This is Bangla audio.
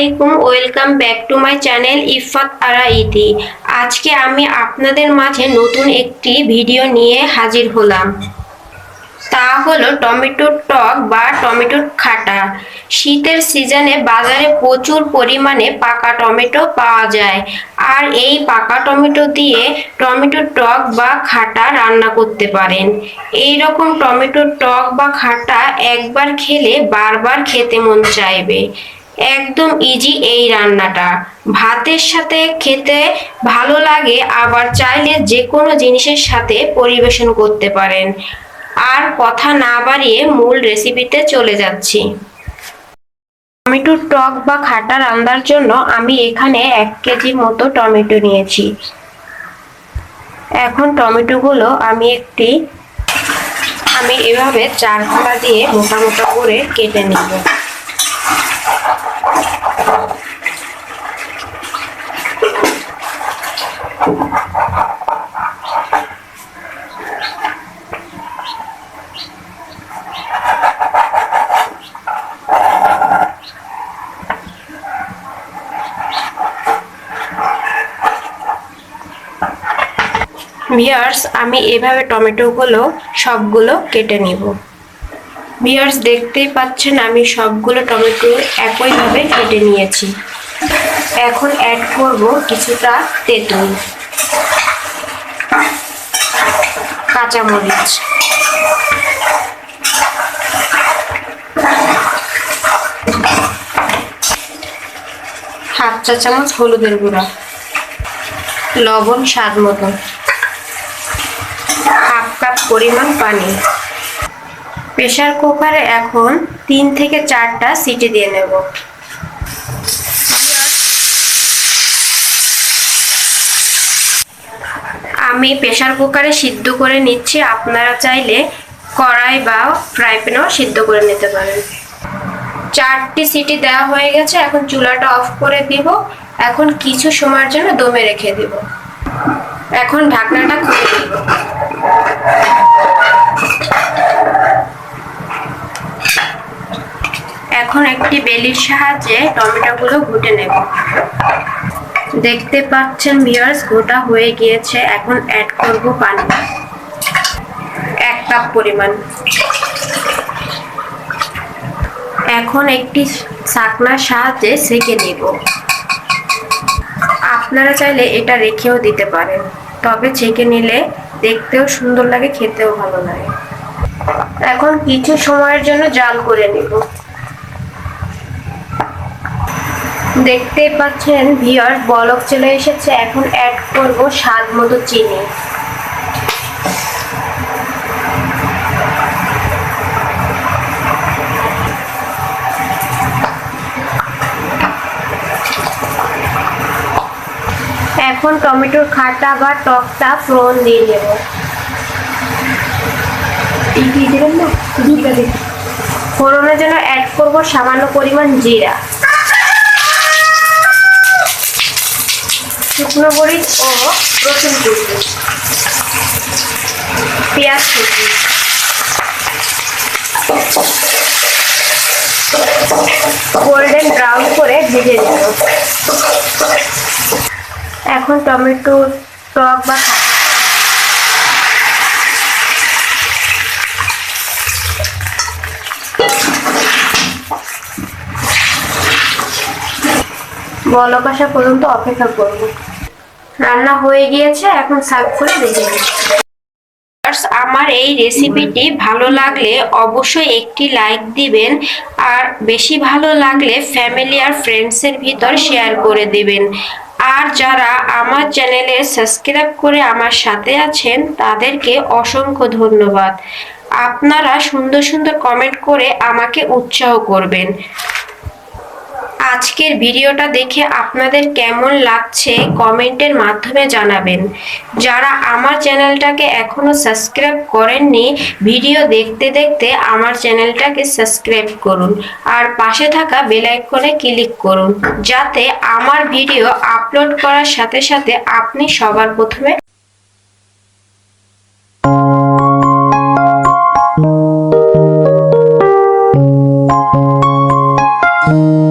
আলাইকুম, welcome back to my channel Ifat Ara Iti. আজকে আমি আপনাদের মাঝে নতুন একটি ভিডিও নিয়ে হাজির হলাম। তা হলো টমেটোর টক বা টমেটোর খাটা। শীতের সিজনে বাজারে প্রচুর পরিমাণে পাকা টমেটো পাওয়া যায়, আর এই পাকা টমেটো দিয়ে টমেটোর টক বা খাটা রান্না করতে পারেন। এই রকম টমেটোর টক বা খাটা একবার খেলে বারবার খেতে মন চাইবে। একদম ইজি এই রান্নাটা, ভাতের সাথে খেতে ভালো লাগে, আবার চাইলে যে কোনো জিনিসের সাথে পরিবেশন করতে পারেন। আর কথা না বাড়িয়ে মূল রেসিপিতে চলে যাচ্ছি। টমেটোর টক বা খাটা রান্নার জন্য আমি এখানে 1 কেজি মতো টমেটো নিয়েছি। এখন টমেটোগুলো আমি এভাবে 4 ফালা দিয়ে মোটা মোটা করে কেটে নেব। ভিউয়ার্স, আমি এভাবে টমেটোগুলো সবগুলো কেটে নিব। ভিউয়ার্স, দেখতেই পাচ্ছেন আমি সবগুলো টমেটো একইভাবে কেটে নিয়েছি। এখন অ্যাড করব কিছুটা তেঁতুল, কাঁচামরিচ, হাফ চা চামচ হলুদের গুঁড়া, লবণ স্বাদ মতো, হাফ কাপ পরিমাণ পানি। প্রেসার কুকারে এখন 3 থেকে 4টা সিটি দিয়ে নেব। আমি প্রেসার কুকারে সিদ্ধ করে নিচ্ছি, আপনারা চাইলে কড়াই বা ফ্রাই প্যানেও সিদ্ধ করে নিতে পারেন। 4টি সিটি দেওয়া হয়ে গেছে, এখন চুলাটা অফ করে দিব। এখন কিছু সময়ের জন্য দমে রেখে দিব। এখন ঢাকনাটা খুলে দিব। এখন একটি বেলির সাহায্যে টমেটোগুলো ঘুটে নেব। দেখতে পাচ্ছেন ভিউয়ার্স, ঘোটা হয়ে গিয়েছে। এখন অ্যাড করব পানি, 1 কাপ পরিমাণ। এখন একটি ছাঁকনার সাহায্যে ছেঁকে নিব। আপনারা চাইলে এটা রেখেও দিতে পারেন, তবে ছেঁকে নিলে দেখতেও সুন্দর লাগে, খেতেও ভালো লাগে। এখন কিছু সময়ের জন্য জাল করে নিব। দেখতে পাচ্ছেন ভিউয়ার্স, বলক চলে এসেছে। এখন অ্যাড করব স্বাদ মতো চিনি। এখন টমেটোর খাটা বা টকটা ফোড়ন দিয়ে দেব। ফোড়নের জন্য অ্যাড করব সামান্য পরিমাণ জিরা, শুকনো মরিচ ও রসুন কুচি, পেঁয়াজ কুচি, গোল্ডেন ব্রাউন করে ভেজে নেব। এখন টমেটো টক বা বলক আসা পর্যন্ত অপেক্ষা করব। রান্না হয়ে গিয়েছে, এখন সার্ভ করে দেখে নিচ্ছি। আমার এই রেসিপিটি ভালো লাগলে অবশ্যই একটি লাইক দিবেন, আর বেশি ভালো লাগলে ফ্যামিলি আর ফ্রেন্ডসের ভিতর শেয়ার করে দিবেন। আর যারা আমার চ্যানেলে সাবস্ক্রাইব করে আমার সাথে আছেন তাদেরকে অসংখ্য ধন্যবাদ। আপনারা সুন্দর সুন্দর কমেন্ট করে আমাকে উৎসাহ করবেন। আজকের ভিডিওটা দেখে আপনাদের কেমন লাগছে কমেন্টের মাধ্যমে জানাবেন। যারা আমার চ্যানেলটাকে এখনো সাবস্ক্রাইব করেননি, ভিডিও দেখতে দেখতে আমার চ্যানেলটাকে সাবস্ক্রাইব করুন, আর পাশে থাকা বেল আইকনে ক্লিক করুন, যাতে আমার ভিডিও আপলোড করার সাথে সাথে আপনি সবার প্রথমে you